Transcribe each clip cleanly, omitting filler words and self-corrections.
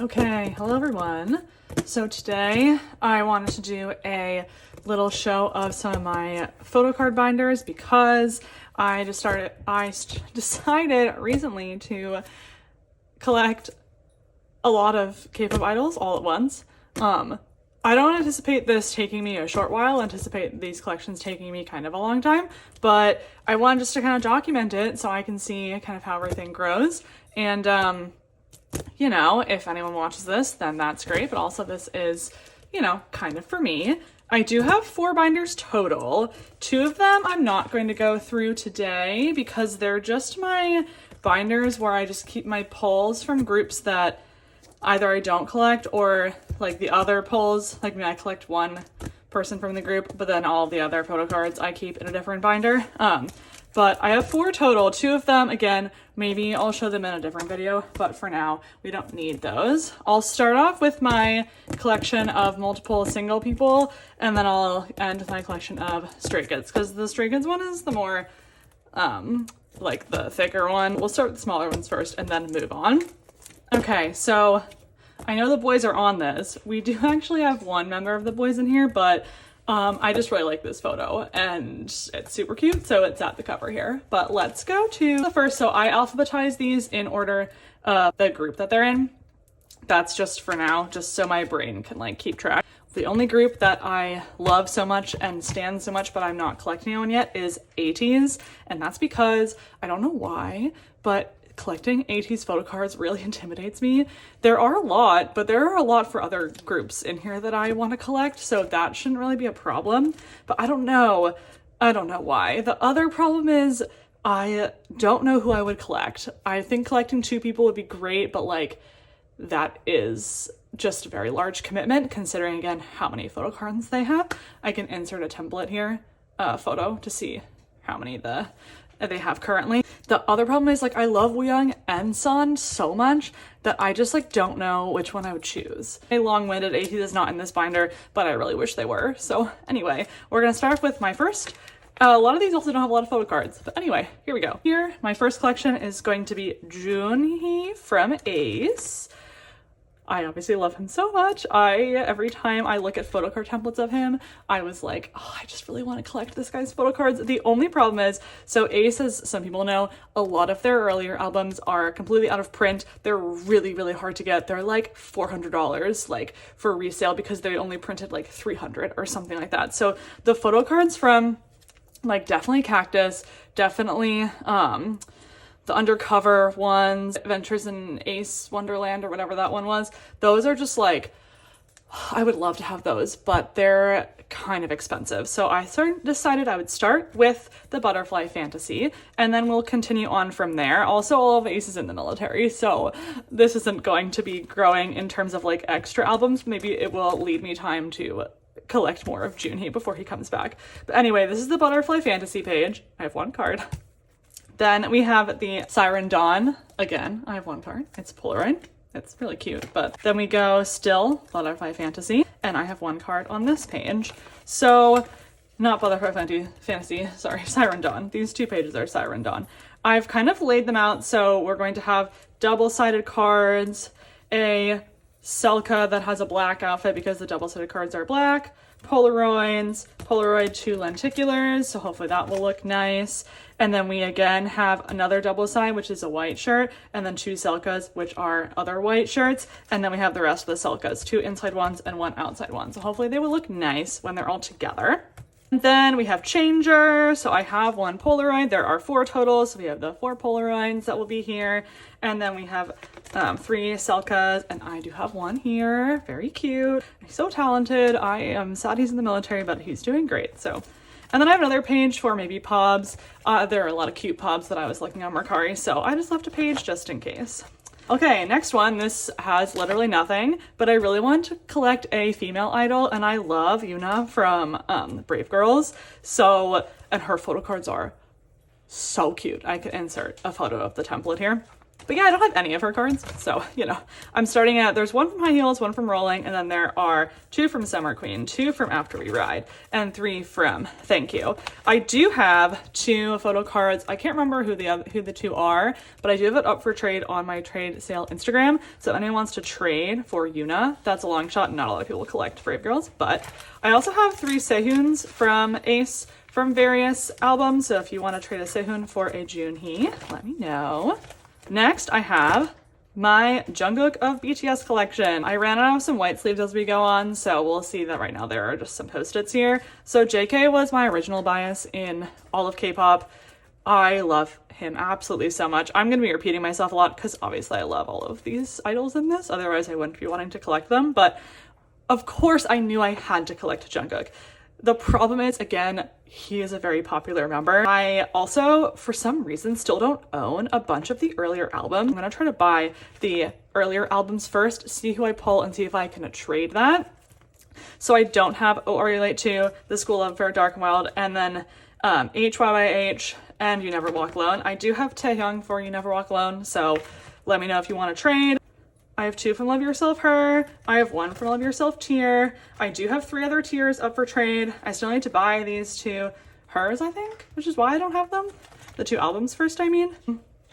Okay, hello everyone. So today I wanted to do a little show of some of my photocard binders because I decided recently to collect a lot of K-pop idols all at once. I don't anticipate this taking me a short while. I anticipate these collections taking me kind of a long time, but I wanted just to kind of document it so I can see kind of how everything grows. And you know, if anyone watches this, then that's great. But also this is, you know, kind of for me. I do have 4 binders total. 2 of them I'm not going to go through today because they're just my binders where I just keep my pulls from groups that either I don't collect or like the other pulls. Like I collect one person from the group, but then all the other photo cards I keep in a different binder. But I have 4 total. 2 of them, again, maybe I'll show them in a different video, but for now, we don't need those. I'll start off with my collection of multiple single people, and then I'll end with my collection of Stray Kids, because the Stray Kids one is the more, like the thicker one. We'll start with the smaller ones first, and then move on. Okay, so I know the boys are on this. We do actually have one member of the boys in here, but I just really like this photo and it's super cute, so it's at the cover here. But let's go to the first. So I alphabetize these in order of the group that they're in. That's just for now, just so my brain can like keep track. The only group that I love so much and stand so much, but I'm not collecting one yet, is Ateez. And that's because, I don't know why, but collecting Ateez photo cards really intimidates me. There are a lot, but there are a lot for other groups in here that I want to collect, so that shouldn't really be a problem. But I don't know why. The other problem is I don't know who I would collect. I think collecting 2 people would be great, but like that is just a very large commitment considering again how many photo cards they have. I can insert a template here, photo, to see how many they have currently. The other problem is like I love Wooyoung and Sun so much that I just like don't know which one I would choose. A long-winded Ateez is not in this binder, but I really wish they were. So anyway, we're gonna start with my first. A lot of these also don't have a lot of photo cards, but anyway, here we go. Here, my first collection is going to be Keonhee from Ace. I obviously love him so much. Every time I look at photo card templates of him, I was like, oh, I just really want to collect this guy's photo cards. The only problem is, so Ace, as some people know, a lot of their earlier albums are completely out of print. They're really, really hard to get. They're like $400 like for resale because they only printed like 300 or something like that. So the photo cards from like definitely Cactus, definitely the undercover ones, Adventures in Ace Wonderland or whatever that one was, those are just like, I would love to have those, but they're kind of expensive. So I decided I would start with the Butterfly Fantasy, and then we'll continue on from there. Also, all of Ace is in the military, so this isn't going to be growing in terms of like extra albums. Maybe it will lead me time to collect more of Keonhee before he comes back. But anyway, this is the Butterfly Fantasy page. I have 1 card. Then we have the Siren Dawn. Again, I have 1 card. It's Polaroid. It's really cute. But then we go still Butterfly Fantasy, and I have 1 card on this page. So, not Butterfly Fantasy, sorry, Siren Dawn. These 2 pages are Siren Dawn. I've kind of laid them out, so we're going to have double-sided cards, a Selka that has a black outfit because the double-sided cards are black, Polaroids, Polaroid 2 lenticulars, so hopefully that will look nice. And then we again have another double side, which is a white shirt, and then 2 Selkas, which are other white shirts. And then we have the rest of the Selkas, 2 inside ones and 1 outside one. So hopefully they will look nice when they're all together. And then we have Changer. So I have 1 Polaroid. There are 4 total. So we have the 4 Polaroids that will be here. And then we have 3 Selkas, and I do have 1 here. Very cute. He's so talented. I am sad he's in the military, but he's doing great. So, and then I have another page for maybe pobs. There are a lot of cute pobs that I was looking on Mercari, so I just left a page just in case. Okay, next one. This has literally nothing, but I really want to collect a female idol, and I love Yuna from Brave Girls. So, and her photo cards are so cute. I could insert a photo of the template here. But yeah, I don't have any of her cards, so, you know, I'm starting at, there's one from High Heels, one from Rolling, and then there are 2 from Summer Queen, 2 from After We Ride, and 3 from Thank You. I do have 2 photo cards. I can't remember who the 2 are, but I do have it up for trade on my trade sale Instagram. So if anyone wants to trade for Yuna, that's a long shot. Not a lot of people collect Brave Girls, but I also have 3 Sehyoons from Ace from various albums. So if you want to trade a Sehyoon for a Junhee, let me know. Next, I have my Jungkook of BTS collection. I ran out of some white sleeves as we go on, so we'll see that right now there are just some post-its here. So JK was my original bias in all of K-pop. I love him absolutely so much. I'm going to be repeating myself a lot because obviously I love all of these idols in this, otherwise I wouldn't be wanting to collect them, but of course I knew I had to collect Jungkook. The problem is, again, he is a very popular member. I also, for some reason, still don't own a bunch of the earlier albums. I'm gonna try to buy the earlier albums first, see who I pull, and see if I can trade that. So I don't have Oh Are You Late To, The School of Fair, Dark and Wild, and then HYYH and You Never Walk Alone. I do have Taehyung for You Never Walk Alone, so let me know if you want to trade. I have 2 from Love Yourself Her. I have 1 from Love Yourself Tear. I do have 3 other tiers up for trade. I still need to buy these 2 hers, I think, which is why I don't have them. The 2 albums first, I mean.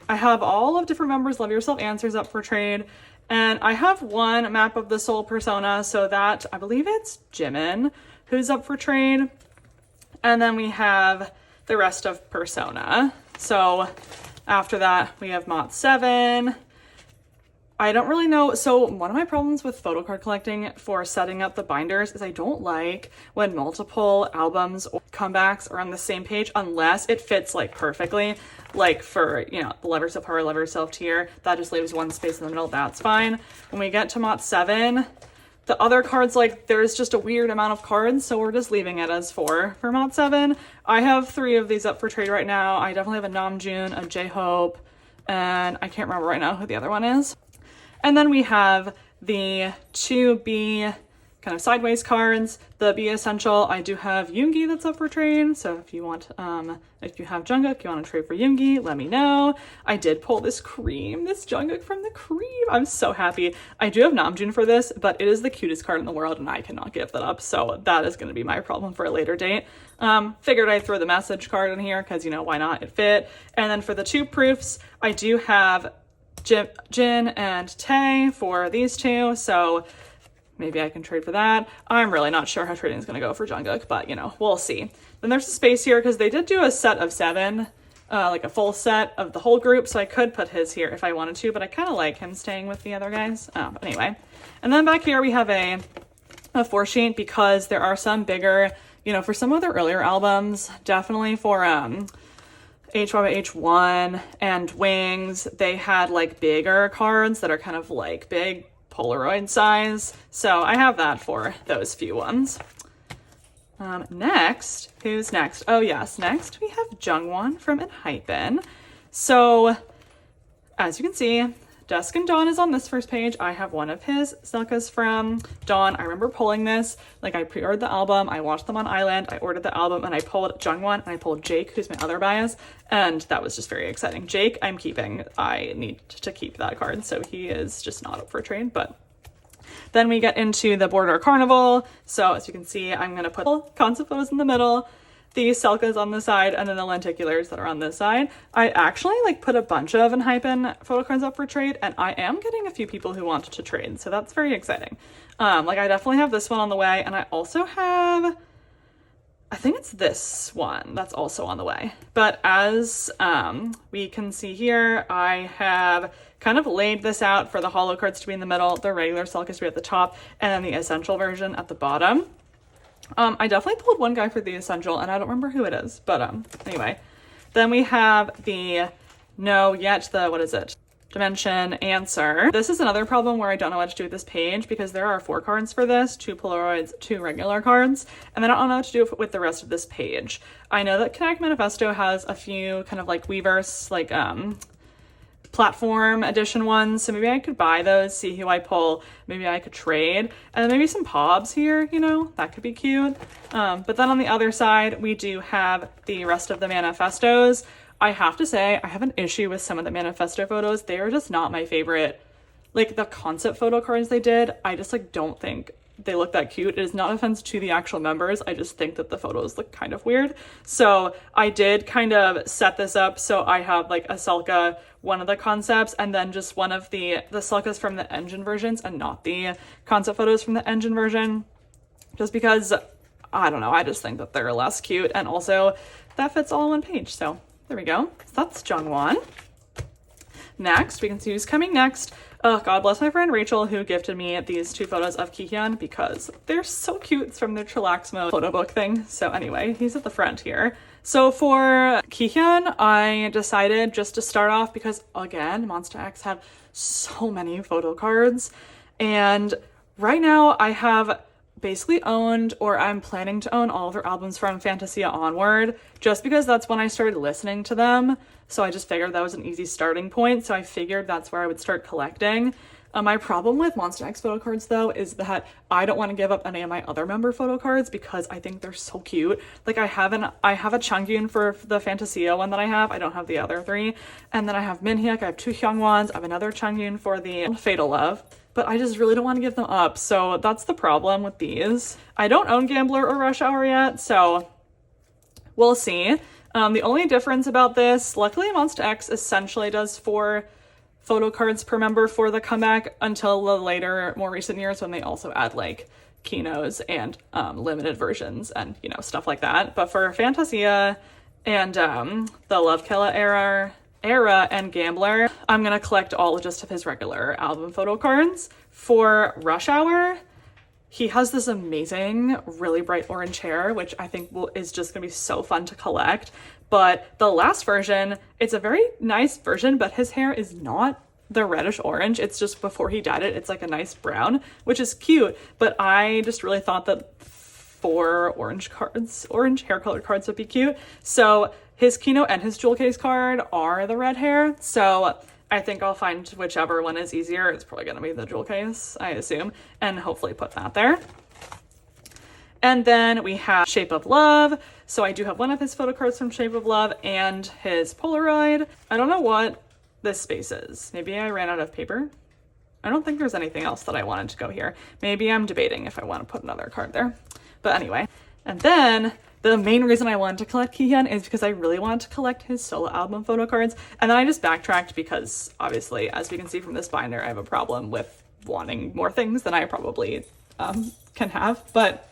I have all of different members' Love Yourself answers up for trade. And I have 1 map of the Soul Persona, so that, I believe it's Jimin, who's up for trade. And then we have the rest of Persona. So after that, we have Mot 7. I don't really know. So one of my problems with photo card collecting for setting up the binders is I don't like when multiple albums or comebacks are on the same page unless it fits like perfectly. Like for, you know, the Love Yourself Her, Love Yourself Tear, that just leaves 1 space in the middle. That's fine. When we get to Mot 7, the other cards, like there's just a weird amount of cards, so we're just leaving it as 4 for Mot 7. I have 3 of these up for trade right now. I definitely have a Namjoon, a J-Hope, and I can't remember right now who the other one is. And then we have the 2 B kind of sideways cards. The B Essential, I do have Yoongi that's up for trade. So if you want, if you have Jungkook, you want to trade for Yoongi, let me know. I did pull this cream, this Jungkook from the cream. I'm so happy. I do have Namjoon for this, but it is the cutest card in the world and I cannot give that up. So that is going to be my problem for a later date. Figured I'd throw the message card in here because, you know, why not? It fit. And then for the 2 proofs, I do have Jin and Tae for these 2, so maybe I can trade for that. I'm really not sure how trading is going to go for Jungkook, but, you know, we'll see. Then there's a space here because they did do a set of 7, like a full set of the whole group, so I could put his here if I wanted to, but I kind of like him staying with the other guys. But anyway. And then back here we have a 4 sheet because there are some bigger, you know, for some of their earlier albums, definitely for HYH1 and Wings, they had like bigger cards that are kind of like big Polaroid size. So I have that for those few ones. Next, who's next? Oh yes, next we have Jungwon from Enhypen. So as you can see, Dusk and Dawn is on this first page. I have 1 of his Silkas from Dawn. I remember pulling this, like I pre-ordered the album, I watched them on Island, I ordered the album, and I pulled Jungwon, and I pulled Jake, who's my other bias, and that was just very exciting. Jake, I'm keeping. I need to keep that card, so he is just not up for trade, but then we get into the Border Carnival. So as you can see, I'm going to put concept photos in the middle, the Selkas on the side, and then the lenticulars that are on this side. I actually like put a bunch of Enhypen photo cards up for trade, and I am getting a few people who want to trade, so that's very exciting. Like I definitely have this one on the way, and I also have, I think it's this one that's also on the way. But as we can see here, I have kind of laid this out for the holo cards to be in the middle, the regular Selkas to be at the top, and then the essential version at the bottom. I definitely pulled one guy for the essential, and I don't remember who it is, but anyway. Then we have the what is it? Dimension answer. This is another problem where I don't know what to do with this page because there are 4 cards for this, 2 Polaroids, 2 regular cards, and then I don't know what to do with the rest of this page. I know that Kinetic Manifesto has a few kind of like Weverse, like platform edition ones, so maybe I could buy those, see who I pull, maybe I could trade, and then maybe some pobs here, you know, that could be cute. But then on the other side, we do have the rest of the manifestos. I have to say, I have an issue with some of the manifesto photos. They are just not my favorite. Like the concept photo cards they did, I just like don't think they look that cute. It is not offense to the actual members. I just think that the photos look kind of weird. So I did kind of set this up. So I have like a Selka, one of the concepts, and then just one of the Selkas from the engine versions and not the concept photos from the engine version. Just because, I don't know, I just think that they're less cute. And also that fits all on one page. So there we go. So that's Jungwon. Next, we can see who's coming next. Oh, God bless my friend Rachel, who gifted me these 2 photos of Kihyun because they're so cute. It's from their Chillax Mode photo book thing. So anyway, he's at the front here. So for Kihyun, I decided just to start off because, again, Monsta X had so many photo cards. And right now I have basically owned, or I'm planning to own, all of their albums from Fantasia onward, just because that's when I started listening to them. So I just figured that was an easy starting point. So I figured that's where I would start collecting. My problem with Monsta X photo cards though is that I don't want to give up any of my other member photo cards because I think they're so cute. Like I have a Changyun for the Fantasia one that I have. I don't have the other 3. And then I have Minhyuk, I have 2 Hyungwons, I have another Changyun for the Fatal Love. But I just really don't want to give them up. So that's the problem with these. I don't own Gambler or Rush Hour yet, so we'll see. The only difference about this, luckily Monsta X essentially does 4 photo cards per member for the comeback until the later, more recent years when they also add like Kinos and limited versions and, you know, stuff like that. But for Fantasia and the Love Killa era and Gambler, I'm gonna collect all just of his regular album photo cards. For Rush Hour, he has this amazing, really bright orange hair, which I think is just gonna be so fun to collect. But the last version, it's a very nice version, but his hair is not the reddish orange. It's just before he dyed it, it's like a nice brown, which is cute. But I just really thought that 4 orange hair colored cards would be cute. So his Kino and his jewel case card are the red hair. So I think I'll find whichever one is easier. It's probably gonna be the jewel case, I assume, and hopefully put that there. And then we have Shape of Love. So I do have one of his photo cards from Shape of Love and his Polaroid. I don't know what this space is. Maybe I ran out of paper. I don't think there's anything else that I wanted to go here. Maybe I'm debating if I want to put another card there. But anyway, and then the main reason I wanted to collect Kihyun is because I really wanted to collect his solo album photo cards. And then I just backtracked because obviously, as we can see from this binder, I have a problem with wanting more things than I probably can have. But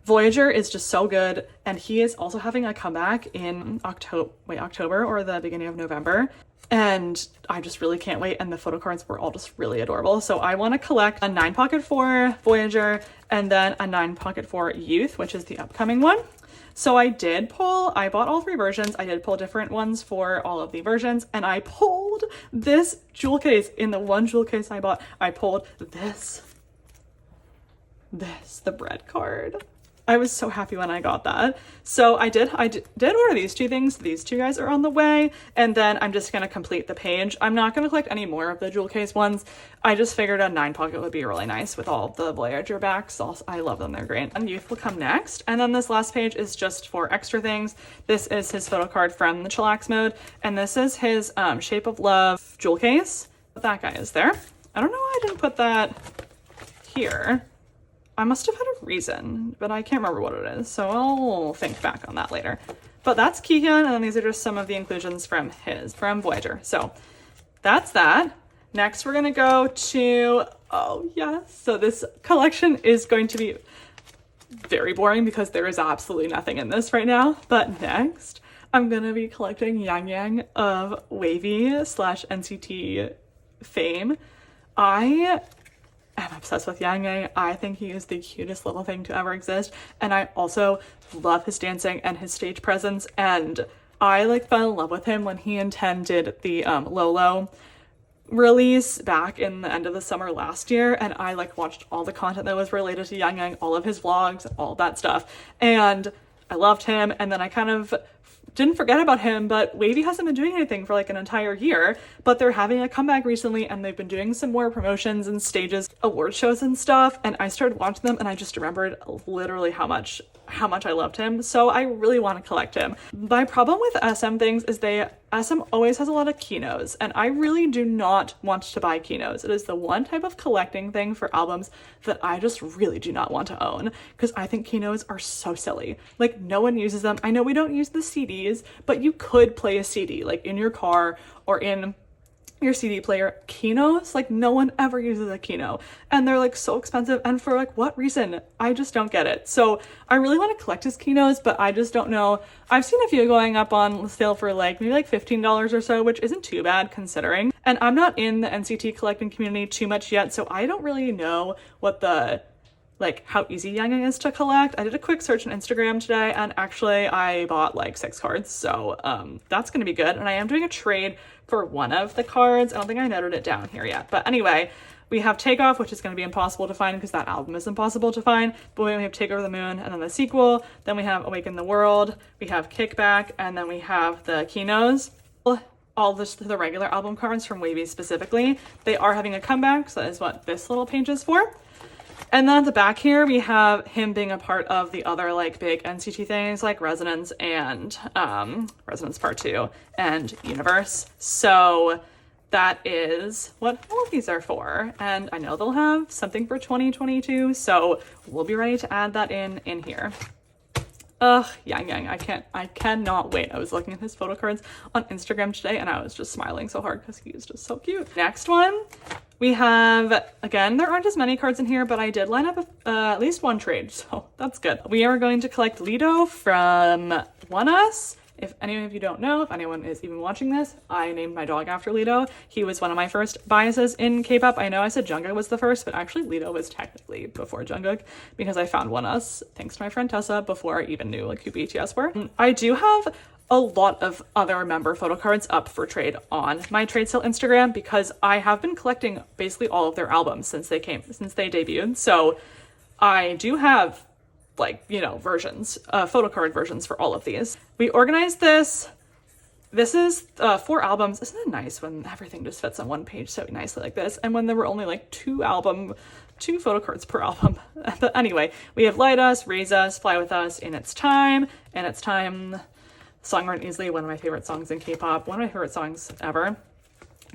Voyager is just so good. And he is also having a comeback in October or the beginning of November. And I just really can't wait. And the photo cards were all just really adorable. So I want to collect a 9 pocket for Voyager and then a 9 pocket for Youth, which is the upcoming one. So I bought all 3 versions. I did pull different ones for all of the versions. And I pulled this jewel case. In the one jewel case I bought, I pulled the bread card. I was so happy when I got that. So I did order these 2 things. These 2 guys are on the way. And then I'm just gonna complete the page. I'm not gonna collect any more of the jewel case ones. I just figured a 9 pocket would be really nice with all the Voyager backs. I love them, they're great. And Youth will come next. And then this last page is just for extra things. This is his photo card from the Chillax Mode. And this is his Shape of Love jewel case. That guy is there. I don't know why I didn't put that here. I must have had a reason, but I can't remember what it is, so I'll think back on that later. But that's Kihyun, and then these are just some of the inclusions from Voyager. So that's that. Next, we're gonna go to, oh yes, so this collection is going to be very boring because there is absolutely nothing in this right now. But next, I'm gonna be collecting Yangyang of WayV/NCT fame. I'm obsessed with Yangyang. I think he is the cutest little thing to ever exist. And I also love his dancing and his stage presence. And I fell in love with him when he and Ten did the Lolo release back in the end of the summer last year. And I watched all the content that was related to Yangyang, all of his vlogs, all that stuff. And I loved him. And then I kind of didn't forget about him, but WayV hasn't been doing anything for like an entire year, but they're having a comeback recently and they've been doing some more promotions and stages, award shows and stuff, and I started watching them and I just remembered literally how much I loved him. So I really want to collect him. My problem with SM things is SM always has a lot of keynotes, and I really do not want to buy keynotes. It is the one type of collecting thing for albums that I just really do not want to own, because I think keynotes are so silly. Like, no one uses them. I know we don't use the CDs, but you could play a CD like in your car or in your CD player. Keynotes, like, no one ever uses a keynote, and they're like so expensive, and for like what reason? I just don't get it. So I really want to collect his keynotes, but I just don't know. I've seen a few going up on sale for like maybe like $15 or so, which isn't too bad considering. And I'm not in the NCT collecting community too much yet, so I don't really know what the like how easy Yangyang is to collect. I did a quick search on Instagram today, and actually I bought like 6 cards, so that's gonna be good. And I am doing a trade for one of the cards. I don't think I noted it down here yet, but anyway, we have Takeoff, which is going to be impossible to find because that album is impossible to find. But we have Take Over the Moon, and then the sequel. Then we have Awaken the World. We have Kickback, and then we have the Keynotes. All the regular album cards from WayV specifically. They are having a comeback, so that is what this little page is for. And then at the back here, we have him being a part of the other like big NCT things like Resonance and Resonance Part 2 and Universe. So that is what all of these are for. And I know they'll have something for 2022, so we'll be ready to add that in here. Ugh, Yangyang, I cannot wait. I was looking at his photo cards on Instagram today and I was just smiling so hard because he is just so cute. Next one, we have, again, there aren't as many cards in here, but I did line up at least one trade, so that's good. We are going to collect Leedo from Oneus. If any of you don't know, if anyone is even watching this, I named my dog after Leedo. He was one of my first biases in K-pop. I know I said Jungkook was the first, but actually Leedo was technically before Jungkook because I found Oneus, thanks to my friend Tessa, before I even knew like who BTS were. I do have a lot of other member photo cards up for trade on my trade sale Instagram because I have been collecting basically all of their albums since they debuted. So I do have like, you know, versions, photo card versions for all of these. We organized this. This is 4 albums. Isn't it nice when everything just fits on one page so nicely like this? And when there were only like 2 photo cards per album. But anyway, we have Light Us, Raise Us, Fly With Us, In Its Time, Song Run Easily, one of my favorite songs in K-pop, one of my favorite songs ever.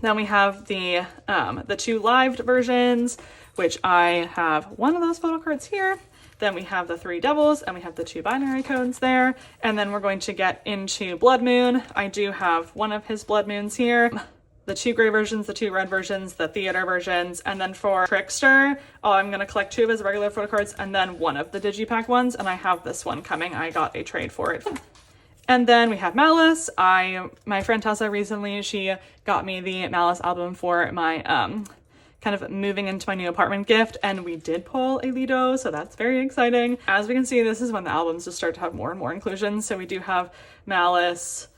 Then we have the 2 live versions, which I have one of those photo cards here. Then we have the 3 Devils, and we have the 2 binary codes there. And then we're going to get into Blood Moon. I do have one of his Blood Moons here. The 2 gray versions, the 2 red versions, the theater versions. And then for Trickster, I'm going to collect 2 of his regular photo cards and then one of the Digipack ones. And I have this one coming. I got a trade for it. And then we have Malice. My friend Tessa recently, she got me the Malice album for my kind of moving into my new apartment gift, and we did pull a Leedo, so that's very exciting. As we can see, this is when the albums just start to have more and more inclusions. So we do have Malice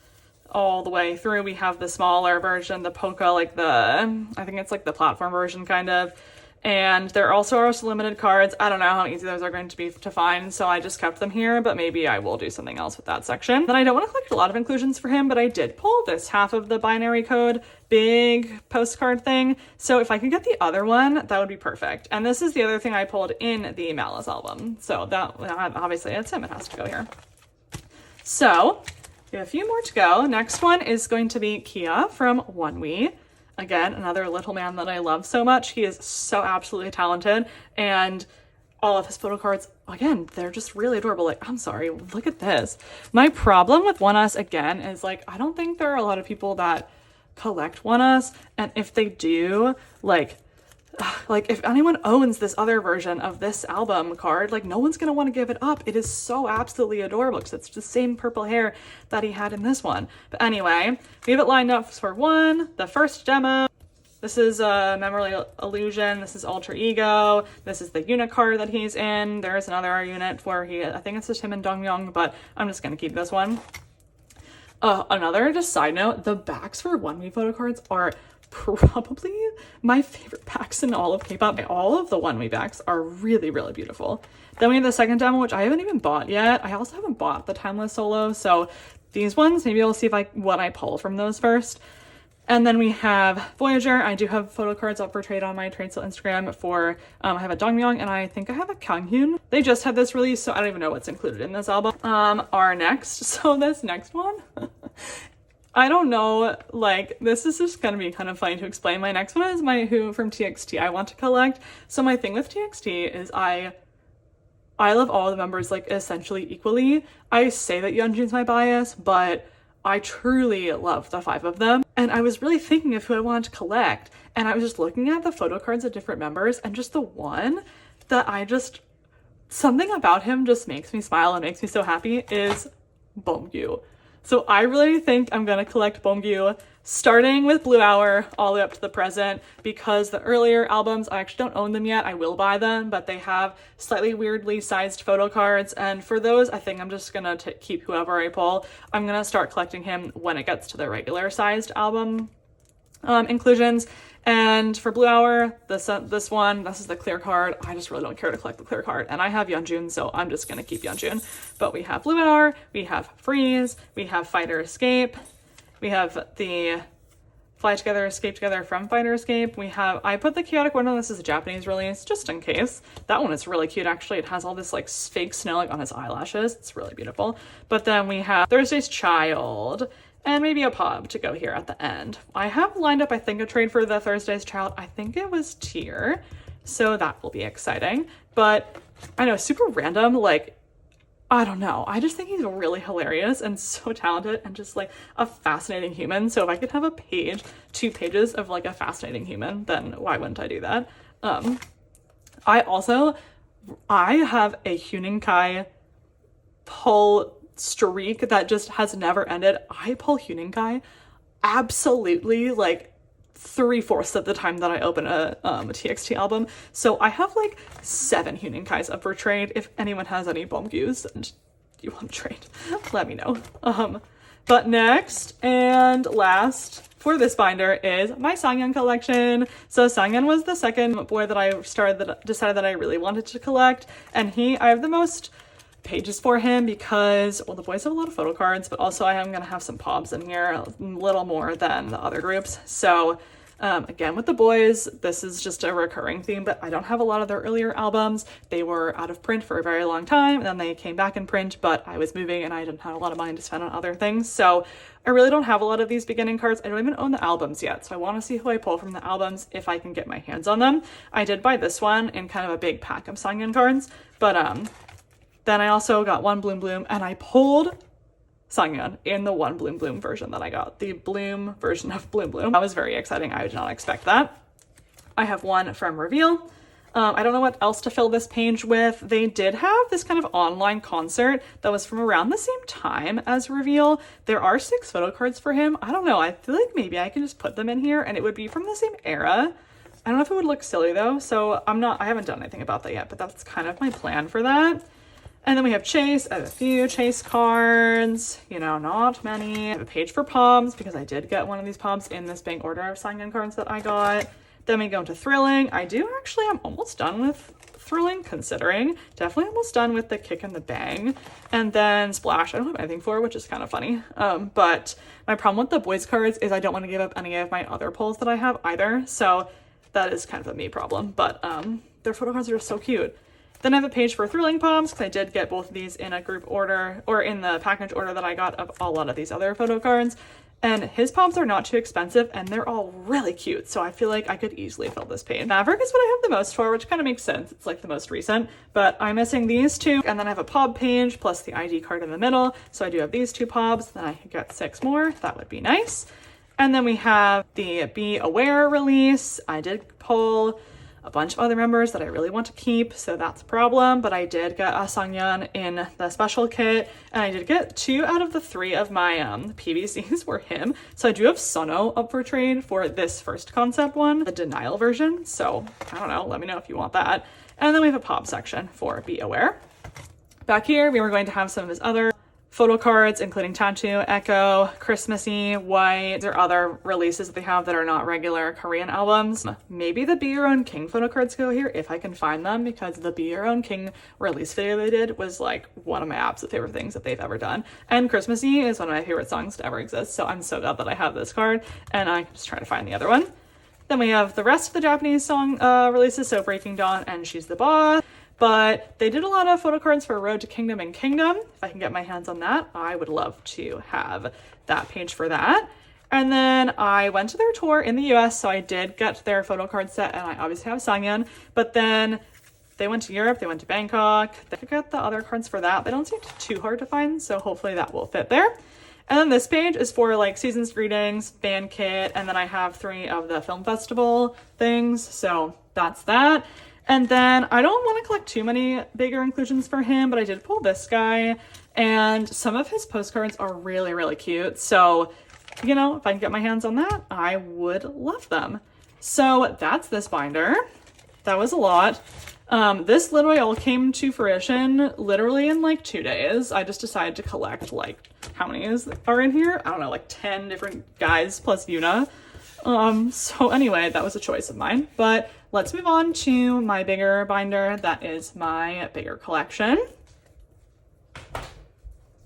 all the way through. We have the smaller version, the Polka, like I think it's like the platform version kind of. And there also are some limited cards. I don't know how easy those are going to be to find, so I just kept them here, but maybe I will do something else with that section. Then I don't want to collect a lot of inclusions for him, but I did pull this half of the binary code big postcard thing. So if I could get the other one, that would be perfect. And this is the other thing I pulled in the Malice album. So that, obviously it's him, it has to go here. So we have a few more to go. Next one is going to be Kia from OneWe. Again, another little man that I love so much. He is so absolutely talented, and all of his photo cards, again, they're just really adorable. Like, I'm sorry, look at this. My problem with Oneus, again, is like, I don't think there are a lot of people that collect Oneus, and if they do, like if anyone owns this other version of this album card, like no one's gonna want to give it up. It is so absolutely adorable because it's the same purple hair that he had in this one. But anyway, we have it lined up for the first demo. This is Memory Illusion. This is Alter Ego. This is the unit card that he's in. There's another unit where I think it's just him and Dongmyeong, but I'm just gonna keep this one. Another just side note, the backs for OneWe photo cards are probably my favorite backs in all of K-pop. All of the OneWe backs are really, really beautiful. Then we have the second demo, which I haven't even bought yet. I also haven't bought the Timeless Solo, so these ones. Maybe I'll see what I pull from those first. And then we have Voyager. I do have photo cards up for trade on my trade sale Instagram for, I have a Jungmyeon and I think I have a Kyunghyun. They just had this release, so I don't even know what's included in this album. Our next, so this next one, I don't know, like, this is just gonna be kind of funny to explain. My next one is my Who from TXT I want to collect. So my thing with TXT is I love all the members, like, essentially equally. I say that Yeonjun's my bias, but I truly love the 5 of them. And I was really thinking of who I wanted to collect. And I was just looking at the photo cards of different members, and just the one that something about him just makes me smile and makes me so happy is Beomgyu. So I really think I'm gonna collect Beomgyu, starting with Blue Hour all the way up to the present, because the earlier albums, I actually don't own them yet. I will buy them, but they have slightly weirdly sized photo cards. And for those, I think I'm just gonna keep whoever I pull. I'm gonna start collecting him when it gets to the regular sized album inclusions. And for Blue Hour, this is the clear card. I just really don't care to collect the clear card. And I have Yeonjun, so I'm just gonna keep Yeonjun. But we have Blue Hour, we have Freeze, we have Fighter Escape, we have the Fly Together, Escape Together from Fighter Escape. I put the Chaotic one on. This is a Japanese release, just in case. That one is really cute, actually. It has all this like fake snow like on his eyelashes. It's really beautiful. But then we have Thursday's Child, and maybe a pub to go here at the end. I have lined up, I think, a trade for the Thursday's Child. I think it was Tier, so that will be exciting. But I know, super random, like, I don't know. I just think he's really hilarious and so talented and just like a fascinating human. So if I could have 2 pages of like a fascinating human, then why wouldn't I do that? I have a Huening Kai pull streak that just has never ended. I pull Huening Kai absolutely like 3/4 of the time that I open a TXT album. So I have like 7 Huening Kais up for trade. If anyone has any Beomgyus and you want to trade, let me know. But next and last for this binder is my Sangyeon collection. So Sangyeon was the second boy that I decided that I really wanted to collect, and I have the most pages for him because, well, the boys have a lot of photo cards, but also I am gonna have some pobs in here, a little more than the other groups. So again, with the boys, this is just a recurring theme, but I don't have a lot of their earlier albums. They were out of print for a very long time, and then they came back in print, but I was moving and I didn't have a lot of money to spend on other things. So I really don't have a lot of these beginning cards. I don't even own the albums yet, so I want to see who I pull from the albums if I can get my hands on them. I did buy this one in kind of a big pack of Sangyeon cards, but then I also got one Bloom Bloom, and I pulled Sangyeon in the one Bloom Bloom version that I got, the Bloom version of Bloom Bloom. That was very exciting. I did not expect that. I have one from Reveal. I don't know what else to fill this page with. They did have this kind of online concert that was from around the same time as Reveal. There are 6 photo cards for him. I don't know. I feel like maybe I can just put them in here and it would be from the same era. I don't know if it would look silly though, so I haven't done anything about that yet, but that's kind of my plan for that. And then we have Chase. I have a few Chase cards, you know, not many. I have a page for Pobs because I did get one of these Pobs in this big order of Sangyeon cards that I got. Then we go into Thrilling. I'm almost done with Thrilling, considering. Definitely almost done with the Kick and the Bang. And then Splash, I don't have anything for, which is kind of funny. But my problem with the boys cards is I don't want to give up any of my other pulls that I have either. So that is kind of a me problem. But their photo cards are just so cute. Then I have a page for Thrilling Poms because I did get both of these in a group order, or in the package order that I got of a lot of these other photo cards. And his Poms are not too expensive and they're all really cute. So I feel like I could easily fill this page. Maverick is what I have the most for, which kind of makes sense. It's like the most recent, but I'm missing these 2. And then I have a Pob page plus the ID card in the middle. So I do have these 2 Pobs. Then I could get 6 more. That would be nice. And then we have the Be Aware release. I did pull a bunch of other members that I really want to keep, so that's a problem, but I did get a Sangyeon in the special kit, and I did get 2 out of the 3 of my PVCs were him, so I do have Sono up for trade for this first concept one, the Denial version, so I don't know, let me know if you want that. And then we have a pop section for Be Aware. Back here, we were going to have some of his other photo cards, including Tattoo, Echo, Christmassy, White. There are other releases that they have that are not regular Korean albums. Maybe the Be Your Own King photo cards go here if I can find them, because the Be Your Own King release video they did was like one of my absolute favorite things that they've ever done. And Christmassy is one of my favorite songs to ever exist. So I'm so glad that I have this card, and I can just try to find the other one. Then we have the rest of the Japanese song releases, so Breaking Dawn and She's the Boss. But they did a lot of photo cards for Road to Kingdom and Kingdom. If I can get my hands on that, I would love to have that page for that. And then I went to their tour in the US, so I did get their photo card set, and I obviously have Sangyeon. But then they went to Europe, they went to Bangkok. They got the other cards for that. They don't seem too hard to find, so hopefully that will fit there. And then this page is for like season's greetings, band kit, and then I have 3 of the film festival things, so that's that. And then I don't want to collect too many bigger inclusions for him, but I did pull this guy, and some of his postcards are really, really cute. So, you know, if I can get my hands on that, I would love them. So that's this binder. That was a lot. This literally all came to fruition literally in like 2 days. I just decided to collect like, how many are in here? I don't know, like 10 different guys plus Yuna. So anyway, that was a choice of mine, but let's move on to my bigger binder. That is my bigger collection.